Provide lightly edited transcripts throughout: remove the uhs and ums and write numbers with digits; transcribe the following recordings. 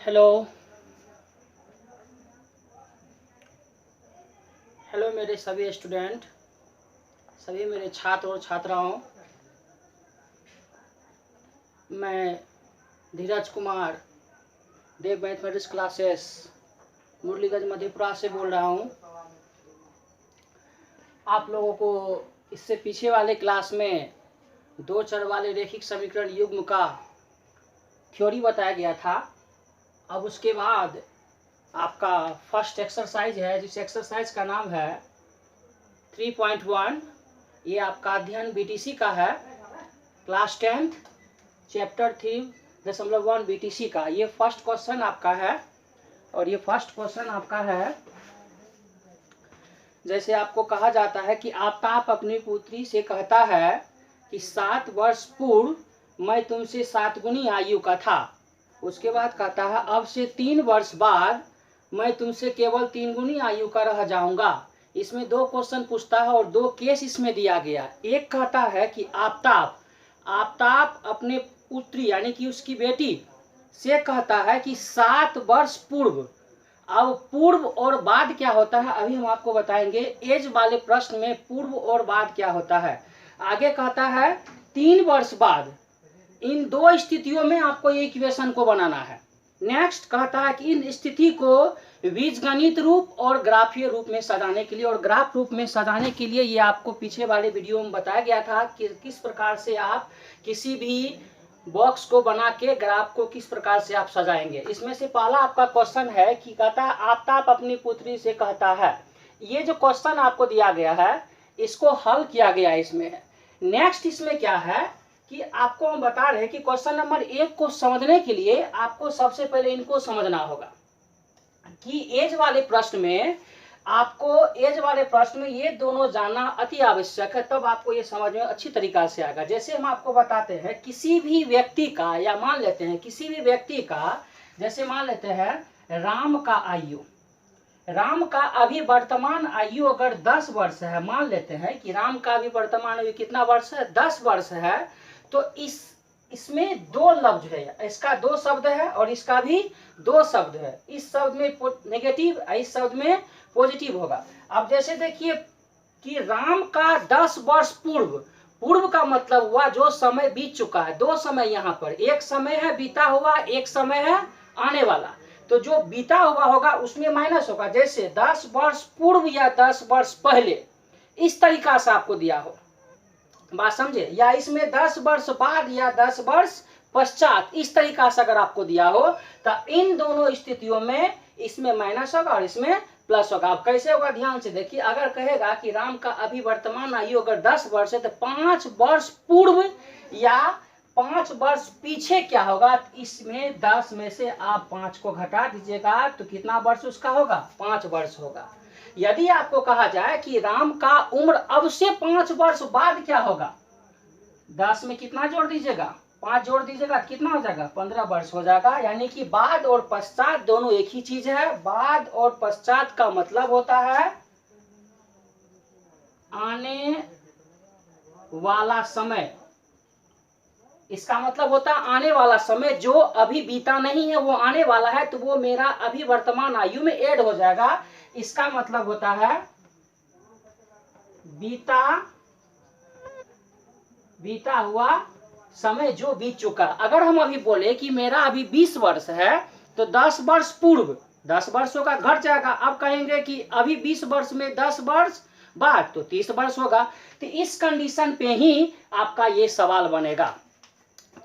Hello hello मेरे सभी student, सभी मेरे छात्र और छात्राओं। मैं धीरज कुमार, देव मैथमेटिक्स क्लासेस, मुरलीगंज मधेपुरा से बोल रहा हूँ। आप लोगों को इससे पीछे वाले क्लास में दो चर वाले रैखिक समीकरण युग्म का थ्योरी बताया गया था। अब उसके बाद आपका फर्स्ट एक्सरसाइज है, जिस एक्सरसाइज का नाम है 3.1। ये आपका अध्ययन बीटीसी का है, क्लास 10th चैप्टर 3.1 बीटीसी का। ये फर्स्ट क्वेश्चन आपका है। और ये फर्स्ट क्वेश्चन आपका है, जैसे आपको कहा जाता है कि आफ्ताब अपनी पुत्री से कहता है कि 7 वर्ष पूर्व मैं तुमसे 7 गुनी आयु का था। उसके बाद कहता है अब से 3 वर्ष बाद मैं तुमसे केवल 3 गुनी आयु का रह जाऊंगा। इसमें दो क्वेश्चन पूछता है और दो केस इसमें दिया गया। एक कहता है कि आफ्ताब अपने पुत्री यानी कि उसकी बेटी से कहता है कि 7 वर्ष पूर्व। अब पूर्व और बाद क्या होता है अभी हम आपको बताएंगे। एज वाले प्रश्न में पूर्व और बाद क्या होता है। आगे कहता है 3 वर्ष बाद। इन दो स्थितियों में आपको ये इक्वेशन को बनाना है। नेक्स्ट कहता है कि इन स्थिति को बीजगणित रूप और ग्राफीय रूप में सजाने के लिए, और ग्राफ रूप में सजाने के लिए ये आपको पीछे वाले वीडियो में बताया गया था कि किस प्रकार से आप किसी भी बॉक्स को बना के ग्राफ को किस प्रकार से आप सजाएंगे। इसमें से पहला आपका क्वेश्चन है कि कहता है आफ्ताब अपनी पुत्री से कहता है। ये जो क्वेश्चन आपको दिया गया है इसको हल किया गया इसमें है। नेक्स्ट इसमें क्या है कि आपको हम बता रहे हैं कि क्वेश्चन नंबर 1 को समझने के लिए आपको सबसे पहले इनको समझना होगा कि एज वाले प्रश्न में ये दोनों जानना अति आवश्यक है, तब आपको ये समझ में अच्छी तरीका से आएगा। जैसे हम आपको बताते हैं किसी भी व्यक्ति का, या मान लेते हैं किसी भी व्यक्ति का, जैसे मान लेते हैं राम का अभी वर्तमान आयु अगर 10 वर्ष है, मान लेते हैं कि राम का अभी वर्तमान आयु कितना वर्ष है, 10 वर्ष है। तो इसमें दो लफ्ज है, इसका 2 शब्द है और इसका भी 2 शब्द है। इस शब्द में नेगेटिव, इस शब्द में पॉजिटिव होगा। अब जैसे देखिए कि राम का 10 वर्ष पूर्व का मतलब हुआ जो समय बीत चुका है। 2 समय यहाँ पर, एक समय है बीता हुआ, एक समय है आने वाला। तो जो बीता हुआ होगा उसमें माइनस होगा। जैसे 10 वर्ष पूर्व या 10 वर्ष पहले, इस तरीका से आपको दिया हो, बात समझे। या इसमें 10 वर्ष बाद या 10 वर्ष पश्चात, इस तरीका से अगर आपको दिया हो तो इन दोनों स्थितियों में इसमें माइनस होगा और इसमें प्लस होगा। अब कैसे होगा ध्यान से देखिए। अगर कहेगा कि राम का अभी वर्तमान आयु अगर 10 वर्ष है तो 5 वर्ष पूर्व या 5 वर्ष पीछे क्या होगा, इसमें 10 में से आप 5 को घटा दीजिएगा तो कितना वर्ष उसका होगा, 5 वर्ष होगा। यदि आपको कहा जाए कि राम का उम्र अब से 5 वर्ष बाद क्या होगा, 10 में कितना जोड़ दीजिएगा, 5 जोड़ दीजिएगा, कितना हो जाएगा, 15 वर्ष हो जाएगा। यानी कि बाद और पश्चात दोनों एक ही चीज है। बाद और पश्चात का मतलब होता है आने वाला समय। इसका मतलब होता है आने वाला समय, जो अभी बीता नहीं है वो आने वाला है, तो वो मेरा अभी वर्तमान आयु में ऐड हो जाएगा। इसका मतलब होता है बीता हुआ समय जो बीत चुका। अगर हम अभी बोले कि मेरा अभी 20 वर्ष है तो 10 वर्ष पूर्व 10 वर्षों का घट जाएगा। अब कहेंगे कि अभी 20 वर्ष में 10 वर्ष बाद तो 30 वर्ष होगा। तो इस कंडीशन पे ही आपका ये सवाल बनेगा।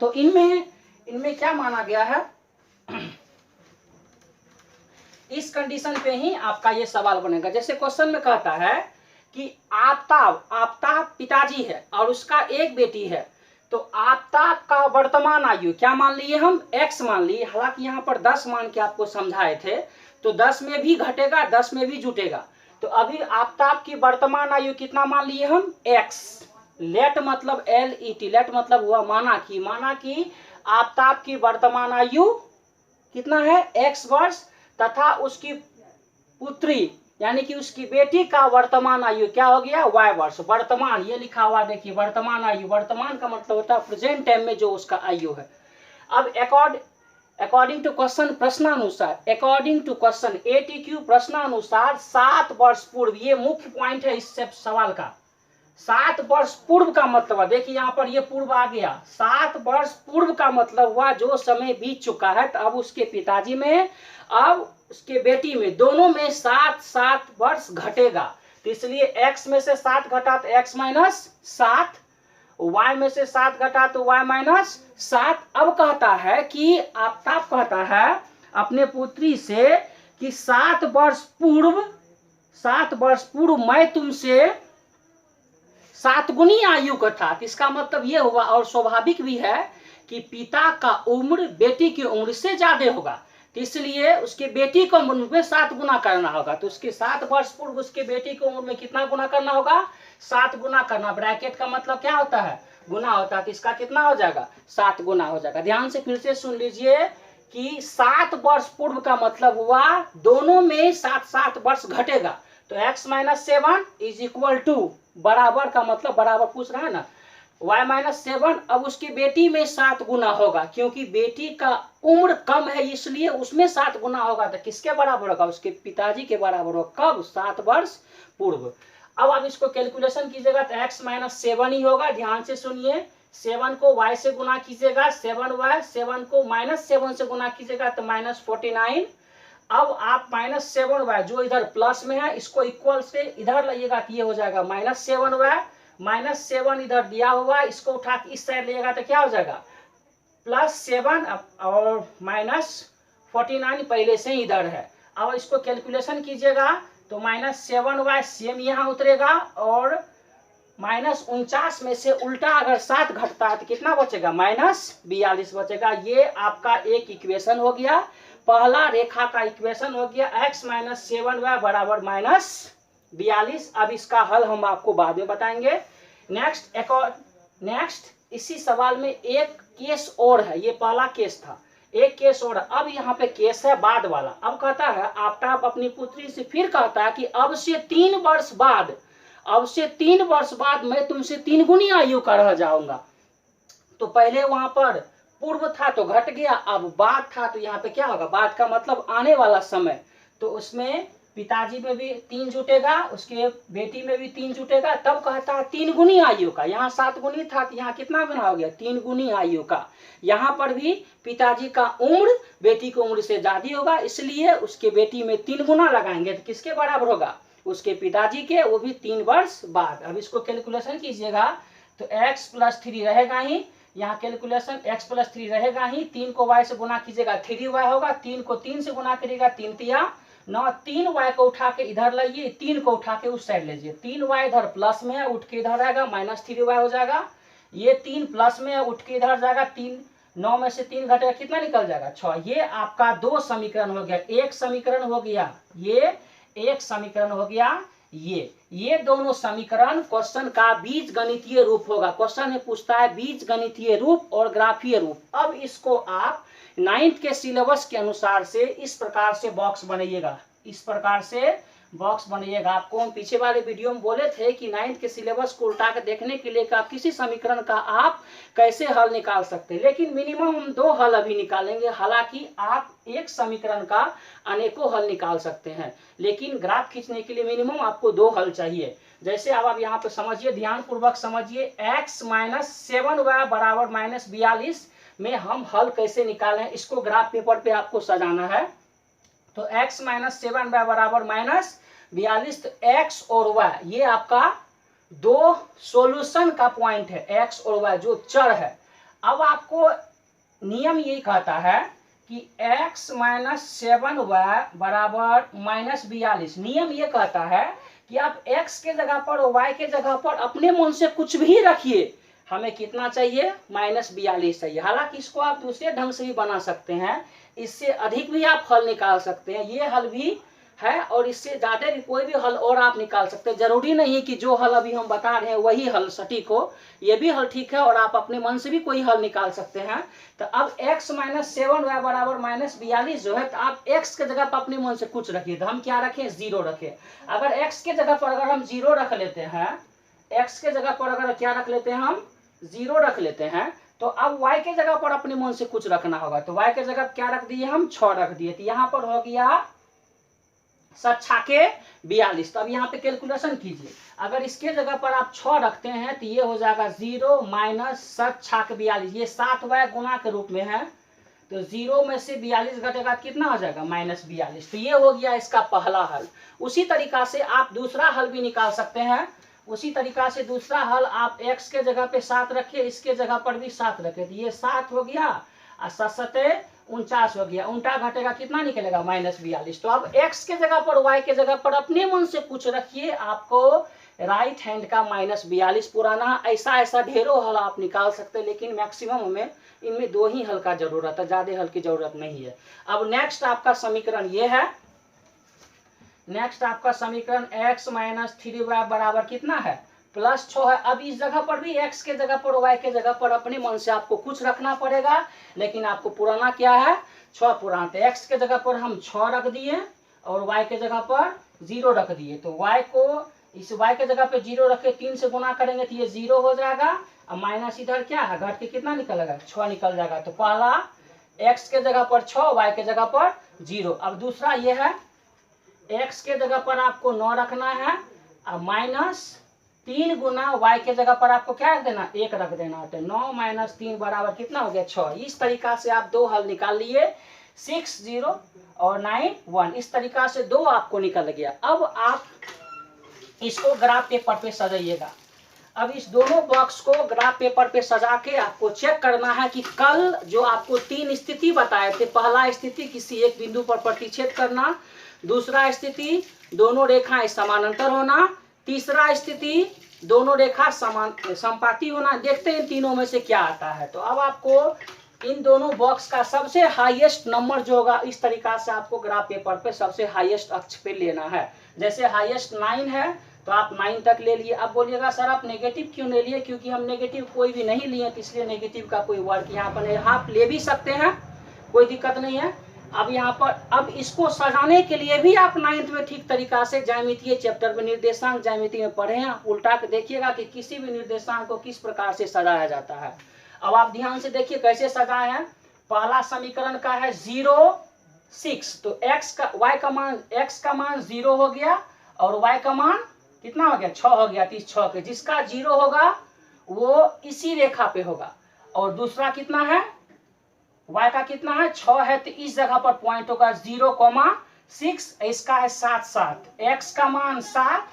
तो इनमें क्या माना गया है, इस कंडीशन पे ही आपका ये सवाल बनेगा। जैसे क्वेश्चन में कहता है कि आफ्ताब पिताजी है और उसका एक बेटी है। तो आफ्ताब का वर्तमान आयु क्या मान लिए हम, x मान लिए। हालांकि यहाँ पर 10 मान के आपको समझाए थे, तो 10 में भी घटेगा 10 में भी जुटेगा। तो अभी आफ्ताब की वर्तमान आयु कितना मान लिए हम, x। लेट मतलब LET, लेट मतलब हुआ माना कि आफ्ताब की वर्तमान आयु कितना है, x वर्ष, तथा उसकी पुत्री यानी कि उसकी बेटी का वर्तमान आयु क्या हो गया, y वर्ष। वर्तमान ये लिखा हुआ देखिए, वर्तमान आयु, वर्तमान का मतलब होता है प्रेजेंट टाइम में जो उसका आयु है। अब अकॉर्डिंग टू क्वेश्चन, प्रश्नानुसार, अकॉर्डिंग टू क्वेश्चन ATQ प्रश्नानुसार 7 वर्ष पूर्व, ये मुख्य पॉइंट है इस सवाल का। 7 वर्ष पूर्व का मतलब है, देखिए यहाँ पर ये पूर्व आ गया, 7 वर्ष पूर्व का मतलब हुआ जो समय बीत चुका है, तो अब उसके पिताजी में, अब उसके बेटी में, दोनों में 7 वर्ष घटेगा। तो इसलिए x में से 7 घटा तो x माइनस 7, y में से 7 घटा तो y माइनस 7। अब कहता है कि आफ्ताब कहता है अपने पुत्री से कि 7 वर्ष पूर्व मैं तुमसे 7 गुनी आयु का था। इसका मतलब ये हुआ, और स्वाभाविक भी है कि पिता का उम्र बेटी की उम्र से ज्यादा होगा, तो इसलिए उसके बेटी को उम्र में 7 गुना करना होगा। तो उसके 7 वर्ष पूर्व उसके बेटी को उम्र में कितना गुना करना होगा? 7 गुना करना। ब्रैकेट का मतलब क्या होता है? गुना होता है। तो इसका कितना हो जाएगा? 7 गुना हो जाएगा। ध्यान से फिर से सुन लीजिए कि 7 वर्ष पूर्व का मतलब हुआ दोनों में 7 वर्ष घटेगा। तो x minus 7 is equal to, बराबर का मतलब बराबर पूछ रहा है ना, y माइनस 7। अब उसकी बेटी में 7 गुना होगा, क्योंकि बेटी का उम्र कम है इसलिए उसमें 7 गुना होगा। तो किसके बराबर होगा? उसके पिताजी के बराबर होगा। कब? 7 वर्ष पूर्व। अब आप इसको कैलकुलेशन कीजिएगा तो x माइनस 7 ही होगा। ध्यान से सुनिए, 7 को y से गुना कीजिएगा 7y, 7 को माइनस 7 से गुना कीजिएगा तो माइनस 49। अब आप माइनस 7y जो इधर प्लस में है इसको इक्वल से इधर लाइएगा तो ये हो जाएगा माइनस 7y, माइनस 7 इधर दिया हुआ, इसको उठा के इस साइड लेगा तो क्या हो जाएगा? प्लस 7 और माइनस 49 पहले से इधर है। अब इसको कैलकुलेशन कीजिएगा तो माइनस 7y सेम यहाँ उतरेगा, और माइनस 49 में से उल्टा अगर 7 घटता है तो कितना बचेगा? माइनस 42 बचेगा। ये आपका एक इक्वेशन हो गया, पहला रेखा का इक्वेशन हो गया। x माइनस 7y बराबर माइनस 42। अब इसका हल हम आपको बाद में बताएंगे। नेक्स्ट इसी सवाल में एक केस और है, ये पहला केस था, एक केस और। अब यहाँ पे केस है बाद वाला। अब कहता है आफ्ताब अपनी पुत्री से फिर कहता है कि अब से 3 वर्ष बाद मैं तुमसे 3 गुनी आयु का रह जाऊंगा। तो पहले वहां पर पूर्व था तो घट गया, अब बाद था तो यहाँ पे क्या होगा? बाद का मतलब आने वाला समय। तो उसमें पिताजी में भी 3 जुटेगा, उसके बेटी में भी 3 जुटेगा। तब कहता है 3 गुनी आयु का। यहाँ 7 गुनी था तो यहाँ कितना गुना हो गया? 3 गुनी आयु का। यहाँ पर भी पिताजी का उम्र बेटी की उम्र से ज्यादा होगा, इसलिए उसके बेटी में 3 गुना लगाएंगे तो किसके बराबर होगा? उसके पिताजी के, वो भी 3 वर्ष बाद। अब इसको कैलकुलेशन कीजिएगा तो x प्लस 3 रहेगा ही, यहाँ कैलकुलेशन x प्लस 3 रहेगा ही। 3 को y से गुना कीजिएगा 3y होगा, 3 को 3 से गुना करिएगा 3 तिया 9। 3y को उठा के इधर लाइए, 3 को उठा के उस साइड लीजिए। 3y इधर प्लस में है, उठ के इधर आएगा माइनस 3y हो जाएगा। ये 3 प्लस में है, उठ के इधर जाएगा 3, 9 में से 3 घटेगा कितना निकल जाएगा? 6। ये आपका 2 समीकरण हो गया। एक समीकरण हो गया ये, एक समीकरण हो गया ये दोनों समीकरण क्वेश्चन का बीज गणितीय रूप होगा। क्वेश्चन में पूछता है बीज गणितीय रूप और ग्राफीय रूप। अब इसको आप 9th के सिलेबस के अनुसार से इस प्रकार से बॉक्स बनाइएगा, इस प्रकार से बॉक्स बनाइएगा। आपको हम पीछे वाले वीडियो में बोले थे कि 9th के सिलेबस को उल्टा के देखने के लिए का किसी समीकरण का आप कैसे हल निकाल सकते हैं, लेकिन मिनिमम हम 2 हल अभी निकालेंगे। हालांकि आप एक समीकरण का अनेकों हल निकाल सकते हैं, लेकिन ग्राफ खींचने के लिए मिनिमम आपको 2 हल चाहिए। जैसे अब आप यहाँ पे समझिए, ध्यान पूर्वक समझिए, x माइनस 7y बराबर माइनस 42 में हम हल कैसे निकालें, इसको ग्राफ पेपर पे आपको सजाना है। तो x माइनस 7y बराबर माइनस 42, तो x और y ये आपका 2 सॉल्यूशन का पॉइंट है, x और y जो चर है। अब आपको नियम ये कहता है कि x माइनस 7y बराबर माइनस 42। नियम ये कहता है कि आप x के जगह पर और y के जगह पर अपने मन से कुछ भी रखिए, हमें कितना चाहिए? माइनस 42 चाहिए। हालांकि इसको आप दूसरे ढंग से भी बना सकते हैं, इससे अधिक भी आप हल निकाल सकते हैं, ये हल भी है, और इससे ज्यादा भी कोई भी हल और आप निकाल सकते हैं। जरूरी नहीं कि जो हल अभी हम बता रहे हैं वही हल सटीक हो, ये भी हल ठीक है, और आप अपने मन से भी कोई हल निकाल सकते हैं। तो अब x माइनस 7y बराबर माइनस 42 जो है, तो आप x के जगह पर अपने मन से कुछ रखिए। तो हम क्या रखें? 0 रखें। अगर x के जगह पर अगर हम 0 रख लेते हैं, x के जगह पर अगर क्या रख लेते हैं हम? 0 रख लेते हैं, तो अब y के जगह पर अपने मन से कुछ रखना होगा। तो y के जगह क्या रख दिए हम, 6 रख दिए। तो यहाँ पर हो गया 7 के 42। तो अब यहाँ पे कैलकुलेशन कीजिए, अगर इसके जगह पर आप 6 रखते हैं तो ये हो जाएगा 0 माइनस 7 के 42। ये 7y गुणा के रूप में है, तो 0 में से 42 घटेगा कितना हो जाएगा, -42। तो ये हो गया इसका पहला हल। उसी तरीका से आप दूसरा हल भी निकाल सकते हैं। उसी तरीका से दूसरा हल आप x के जगह पे 7 रखिए, इसके जगह पर भी 7 रखे, तो ये 7 हो गया और 7 49 हो गया। उल्टा घटेगा कितना निकलेगा, -42। तो अब x के जगह पर y के जगह पर अपने मन से कुछ रखिए, आपको राइट हैंड का -42 पुराना। ऐसा ढेरों हल आप निकाल सकते हैं, लेकिन मैक्सिमम हमें इनमें 2 ही हल का जरूरत है, ज्यादा हल की जरूरत नहीं है। अब नेक्स्ट आपका समीकरण ये है, नेक्स्ट आपका समीकरण x - 3y बराबर कितना है, +6 है। अब इस जगह पर भी x के जगह पर y के जगह पर अपने मन से आपको कुछ रखना पड़ेगा, लेकिन आपको पुराना क्या है, 6 पुराना। तो x के जगह पर हम 6 रख दिए और y के जगह पर 0 रख दिए। तो y को इस y के जगह पे 0 रखे, 3 से गुना करेंगे तो ये 0 हो जाएगा और माइनस इधर क्या है, घट के कितना निकलेगा, 6 निकल जाएगा। तो पहला x के जगह पर 6, y के जगह पर 0। अब दूसरा ये है, x के जगह पर आपको 9 रखना है और -3 गुना y के जगह पर आपको क्या रख देना, 1 रख देना। तो 9 - 3 बराबर कितना हो गया, 6। इस तरीका से आप 2 हल निकाल लिए, 6 0 और 9 1। इस तरीका से 2 आपको निकल गया। अब आप इसको ग्राफ पेपर पे सजाइएगा। अब इस दोनों बॉक्स को ग्राफ पेपर पे सजा के आपको चेक करना है कि कल जो आपको 3 स्थिति बताए थे, पहला स्थिति किसी एक बिंदु पर प्रतिच्छेद करना, दूसरा स्थिति दोनों रेखाएं समानांतर होना, तीसरा स्थिति दोनों रेखा समानुपाती होना। देखते हैं इन तीनों में से क्या आता है। तो अब आपको इन दोनों बॉक्स का सबसे हाईएस्ट नंबर जो होगा, इस तरीका से आपको ग्राफ पेपर पे सबसे हाईएस्ट अक्ष पे लेना है। जैसे हाईएस्ट 9 है तो आप 9 तक ले लिए। अब बोलिएगा सर आप नेगेटिव क्यों नहीं लिए, क्योंकि हम नेगेटिव कोई भी नहीं लिए, तो इसलिए नेगेटिव का कोई वर्क यहाँ पर नहीं। आप ले भी सकते हैं, कोई दिक्कत नहीं है। अब यहाँ पर अब इसको सजाने के लिए भी आप 9th में ठीक तरीका से ज्यामितीय चैप्टर में निर्देशांक ज्यामिति में पढ़े हैं, उल्टा के देखिएगा कि किसी भी निर्देशांक को किस प्रकार से सजाया जाता है। अब आप ध्यान से देखिए कैसे सजाए हैं। पहला समीकरण का है 0 6, तो y का मान 0 हो गया और y का मान कितना हो गया, 6 हो गया। 6 के जिसका 0 होगा वो इसी रेखा पे होगा। और दूसरा कितना है, y का कितना है, 6 है, तो इस जगह पर पॉइंट होगा 0,6। इसका है 7 7, x का मान 7,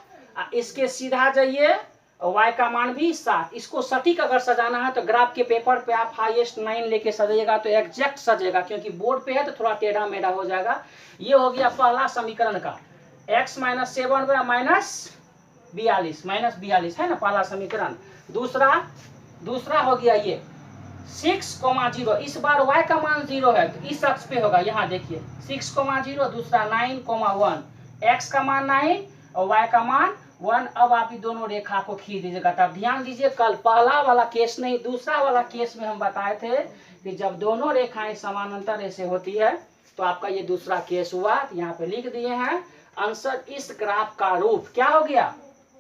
इसके सीधा जाइए y का मान भी 7। इसको सटीक अगर सजाना है तो ग्राफ के पेपर पे आप हाईएस्ट 9 लेके सजाइएगा तो एग्जैक्ट सजेगा, क्योंकि बोर्ड पे है तो थोड़ा टेढ़ा मेढ़ा हो जाएगा। ये हो गया पहला समीकरण का, x - 7 -42 है ना पहला समीकरण। दूसरा हो गया ये 6,0। इस बार y का मान 0 है तो इस अक्ष पे होगा, यहाँ देखिए 6,0। दूसरा 9,1, x का मान 9 और y का मान 1। अब आप ये दोनों रेखा को खींच दीजिएगा। तब ध्यान दीजिए, कल पहला वाला केस नहीं दूसरा वाला केस में हम बताए थे कि जब दोनों रेखाएं समानांतर ऐसे होती है तो आपका ये दूसरा केस हुआ। यहाँ पे लिख दिए हैं आंसर, इस ग्राफ का रूप क्या हो गया,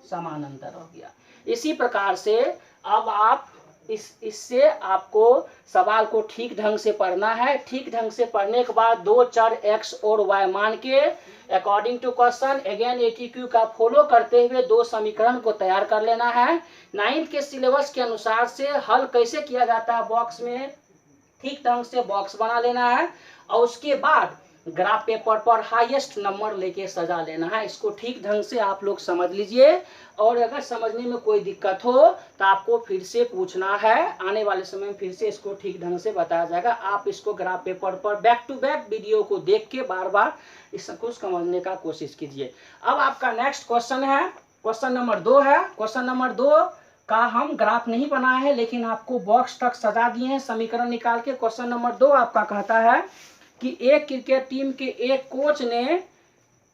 समानांतर हो गया। इसी प्रकार से अब आप इससे आपको सवाल को ठीक ढंग से पढ़ना है। ठीक ढंग से पढ़ने के बाद 2 चर x और y मान के according to question again ATQ का फॉलो करते हुए 2 समीकरण को तैयार कर लेना है। 9th के सिलेबस के अनुसार से हल कैसे किया जाता है, बॉक्स में ठीक ढंग से बॉक्स बना लेना है और उसके बाद ग्राफ पेपर पर हाईएस्ट नंबर लेके सजा लेना है। इसको ठीक ढंग से आप लोग समझ लीजिए, और अगर समझने में कोई दिक्कत हो तो आपको फिर से पूछना है। आने वाले समय में फिर से इसको ठीक ढंग से बताया जाएगा। आप इसको ग्राफ पेपर पर बैक टू बैक वीडियो को देख के बार बार इसको समझने का कोशिश कीजिए। अब आपका नेक्स्ट क्वेश्चन है, क्वेश्चन नंबर 2 है। क्वेश्चन नंबर 2 का हम ग्राफ नहीं बनाए हैं, लेकिन आपको बॉक्स तक सजा दिए हैं समीकरण निकाल के। क्वेश्चन नंबर 2 आपका कहता है कि एक क्रिकेट टीम के एक कोच ने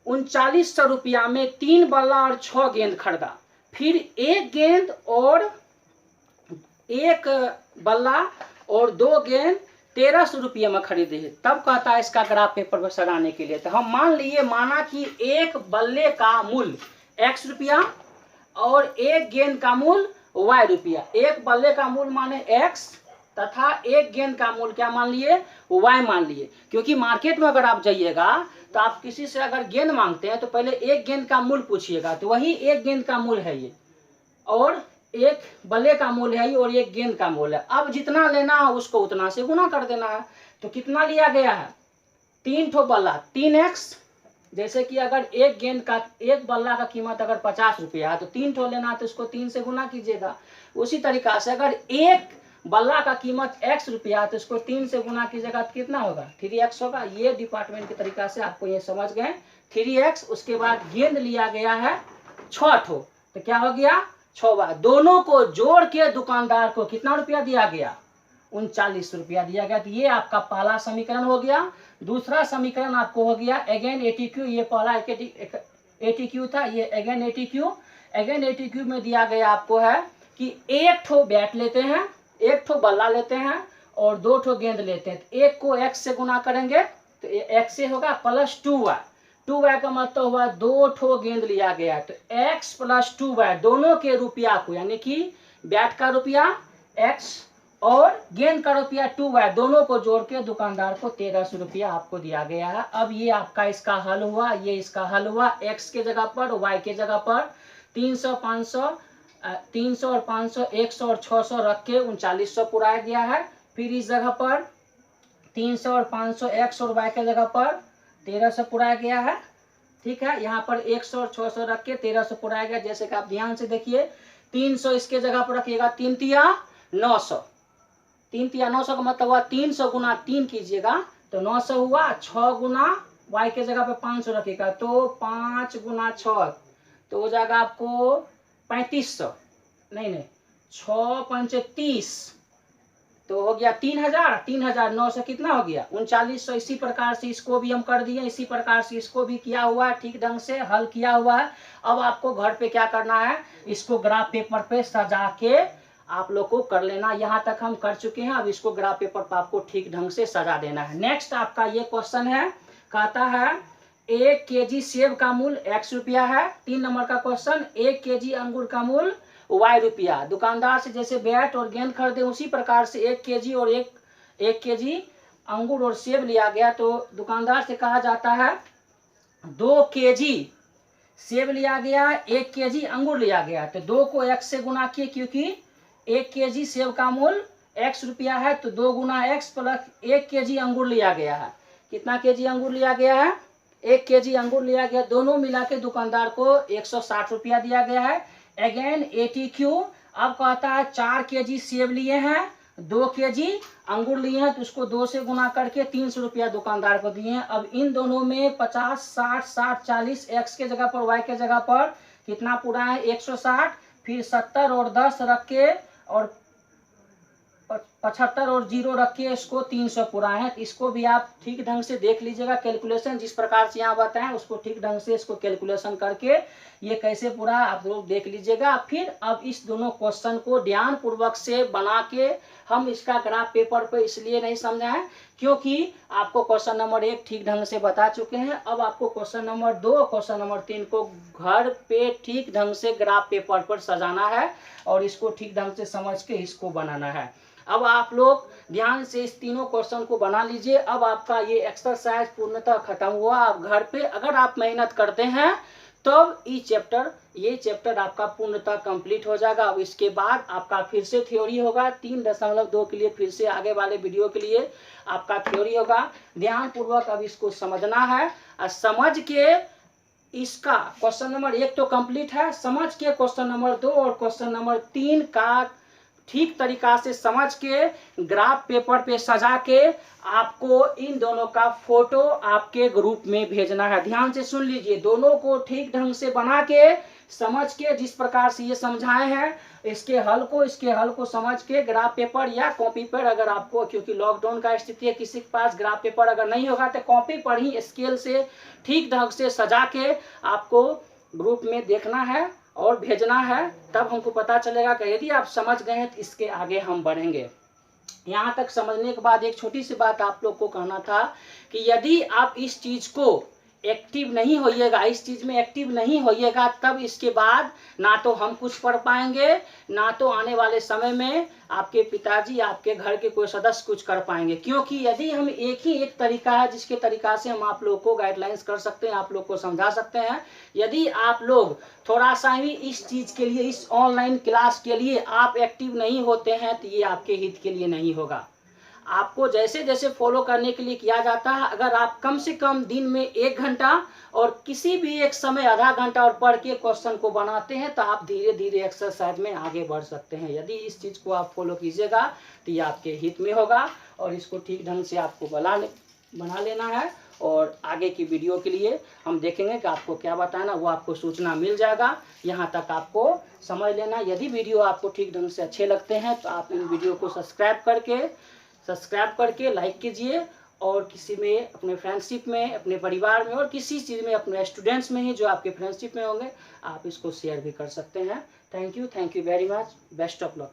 3900 रुपया में 3 बल्ला और 6 गेंद खरीदा, फिर 1 गेंद और 1 बल्ला और 2 गेंद 1300 रुपये में खरीदे हैं। तब कहता है इसका ग्राफ पेपर पर सजाने के लिए। तो हम माना कि 1 बल्ले का मूल्य x रुपया और 1 गेंद का मूल्य y रुपया। 1 बल्ले का मूल्य माने x तथा एक गेंद का मूल्य क्या मान लिए, y मान लिए। क्योंकि मार्केट में अगर आप जाइएगा तो आप किसी से अगर गेंद मांगते हैं तो पहले एक गेंद का मूल्य पूछिएगा, तो वही एक गेंद का मूल्य है ये, और एक बल्ले का मूल्य है ये, और एक गेंद का मूल्य है। अब जितना लेना है उसको उतना से गुना कर देना है। तो कितना लिया गया है, 3 ठो बल्ला 3x, जैसे कि अगर एक गेंद का, एक बल्ला का कीमत अगर 50 रुपया है तो 3 ठो लेना है तो उसको 3 से गुना कीजिएगा। उसी तरीका से अगर एक बल्ला का कीमत x रुपया है तो इसको 3 से गुना कीजिएगा तो कितना होगा, 3x होगा। ये डिपार्टमेंट के तरीका से आपको ये समझ गए, 3x। उसके बाद गेंद लिया गया है 6 ठो, तो क्या हो गया 6 बार। दोनों को जोड़ के दुकानदार को कितना रुपया दिया गया, 39 रुपया दिया गया। तो ये आपका पहला समीकरण हो गया। दूसरा समीकरण आपको हो गया अगेन ATQ, ये पहला ATQ था, ये अगेन ATQ। अगेन ATQ में दिया गया आपको है कि एक ठो बैट लेते हैं, एक ठो बल्ला लेते हैं और 2 ठो गेंद लेते हैं। तो एक को x से गुना करेंगे तो x से होगा प्लस 2y। 2y का मतलब हुआ 2 ठो गेंद लिया गया, तो x प्लस 2y दोनों के रुपया को, यानी कि बैट का रुपया x और गेंद का रुपया 2y दोनों को जोड़ के दुकानदार को 1300 रुपया आपको दिया गया है। अब ये आपका इसका हल हुआ, ये इसका हल हुआ। x के जगह पर y के जगह पर 300 500 300 और 500 100 और 600 रख के 3900 पुराया गया है। फिर इस जगह पर 300 और 500 x और y के जगह पर 1300 पुराया गया है। ठीक है, यहाँ पर 100 और 600 रख के 1300 पुराया गया। जैसे कि आप ध्यान से देखिए, 300 इसके जगह पर रखिएगा 3 तिया 900, 3 तिया 900 का मतलब हुआ 300 गुना 3 कीजिएगा तो 900 हुआ। 6 गुना y के जगह पे 500 रखिएगा तो 5 गुना 6 तो हो जाएगा आपको 3500, नहीं 6 5 30 तो हो गया 3000, 3900 कितना हो गया 3900। इसी प्रकार से इसको भी हम कर दिए, इसी प्रकार से इसको भी किया हुआ है, ठीक ढंग से हल किया हुआ है। अब आपको घर पे क्या करना है, इसको ग्राफ पेपर पे सजा के आप लोग को कर लेना। यहाँ तक हम कर चुके हैं, अब इसको ग्राफ पेपर पर आपको ठीक ढंग से सजा देना है। नेक्स्ट आपका ये क्वेश्चन है, कहता है 1 केजी सेब का मूल्य x रुपया है। 3 नंबर का क्वेश्चन, 1 केजी अंगूर का मूल्य y रुपया। दुकानदार से जैसे बैट और गेंद खरीदे उसी प्रकार से 1 केजी और 1 केजी अंगूर और सेब लिया गया। तो दुकानदार से कहा जाता है 2 केजी सेब लिया गया, 1 केजी अंगूर लिया गया, तो 2 को x से गुना किए, क्योंकि 1 केजी सेब का मूल्य x रुपया है तो 2 गुना x प्लस 1 केजी अंगूर लिया गया है। कितना केजी अंगूर लिया गया है, 1 केजी अंगूर लिया गया। दोनों मिला के दुकानदार को 160 रुपया दिया गया है। Again ATQ। अब कहता है 4 केजी सेब लिए हैं, 2 केजी अंगूर लिए हैं, तो उसको 2 से गुना करके 300 रुपया दुकानदार को दिए हैं। अब इन दोनों में 50 60 60 40 x के जगह पर y के जगह पर कितना पूरा है 160, फिर 70 और 10 रख के और 75 और 0 रख के इसको 300 पूरा है। तो इसको भी आप ठीक ढंग से देख लीजिएगा, कैलकुलेशन जिस प्रकार से यहाँ बताएं उसको ठीक ढंग से इसको कैलकुलेशन करके ये कैसे पूरा आप लोग देख लीजिएगा। फिर अब इस दोनों क्वेश्चन को ध्यान पूर्वक से बना के हम इसका ग्राफ पेपर पे इसलिए नहीं समझाएं क्योंकि आपको क्वेश्चन नंबर 1 ठीक ढंग से बता चुके हैं। अब आपको क्वेश्चन नंबर 2 क्वेश्चन नंबर 3 को घर पे ठीक ढंग से ग्राफ पेपर पर सजाना है और इसको ठीक ढंग से समझ के इसको बनाना है। अब आप लोग ध्यान से इस तीनों क्वेश्चन को बना लीजिए। अब आपका ये एक्सरसाइज पूर्णतः खत्म हुआ। अब घर पे अगर आप मेहनत करते हैं तब ये चैप्टर आपका पूर्णतः कंप्लीट हो जाएगा। अब इसके बाद आपका फिर से थ्योरी होगा 3.2 के लिए, फिर से आगे वाले वीडियो के लिए आपका थ्योरी होगा। ध्यान पूर्वक अब इसको समझना है और समझ के इसका क्वेश्चन नंबर 1 तो कंप्लीट है, समझ के क्वेश्चन नंबर 2 और क्वेश्चन नंबर 3 का ठीक तरीका से समझ के ग्राफ पेपर पे सजा के आपको इन दोनों का फोटो आपके ग्रुप में भेजना है। ध्यान से सुन लीजिए, दोनों को ठीक ढंग से बना के समझ के जिस प्रकार से ये समझाए हैं इसके हल को समझ के ग्राफ पेपर या कॉपी पर, अगर आपको, क्योंकि लॉकडाउन का स्थिति है, किसी के पास ग्राफ पेपर अगर नहीं होगा तो कॉपी पर ही स्केल से ठीक ढंग से सजा के आपको ग्रुप में देखना है और भेजना है। तब हमको पता चलेगा कि यदि आप समझ गए हैं तो इसके आगे हम बढ़ेंगे। यहाँ तक समझने के बाद एक छोटी सी बात आप लोग को कहना था कि यदि आप इस चीज को एक्टिव नहीं होइएगा, इस चीज़ में एक्टिव नहीं होइएगा, तब इसके बाद ना तो हम कुछ पढ़ पाएंगे, ना तो आने वाले समय में आपके पिताजी, आपके घर के कोई सदस्य कुछ कर पाएंगे। क्योंकि यदि हम एक तरीका है जिसके तरीका से हम आप लोग को गाइडलाइंस कर सकते हैं, आप लोग को समझा सकते हैं। यदि आप लोग थोड़ा सा भी इस चीज़ के लिए, इस ऑनलाइन क्लास के लिए आप एक्टिव नहीं होते हैं, तो ये आपके हित के लिए नहीं होगा। आपको जैसे जैसे फॉलो करने के लिए किया जाता है, अगर आप कम से कम दिन में 1 घंटा और किसी भी एक समय आधा घंटा और पढ़ के क्वेश्चन को बनाते हैं, तो आप धीरे धीरे एक्सरसाइज में आगे बढ़ सकते हैं। यदि इस चीज़ को आप फॉलो कीजिएगा तो ये आपके हित में होगा, और इसको ठीक ढंग से आपको बना लेना है। और आगे की वीडियो के लिए हम देखेंगे कि आपको क्या बताना, वो आपको सूचना मिल जाएगा। यहाँ तक आपको समझ लेना। यदि वीडियो आपको ठीक ढंग से अच्छे लगते हैं तो आप इन वीडियो को सब्सक्राइब करके लाइक कीजिए, और किसी में अपने फ्रेंडशिप में, अपने परिवार में, और किसी चीज़ में अपने स्टूडेंट्स में ही जो आपके फ्रेंडशिप में होंगे, आप इसको शेयर भी कर सकते हैं। Thank you very much. Best of luck.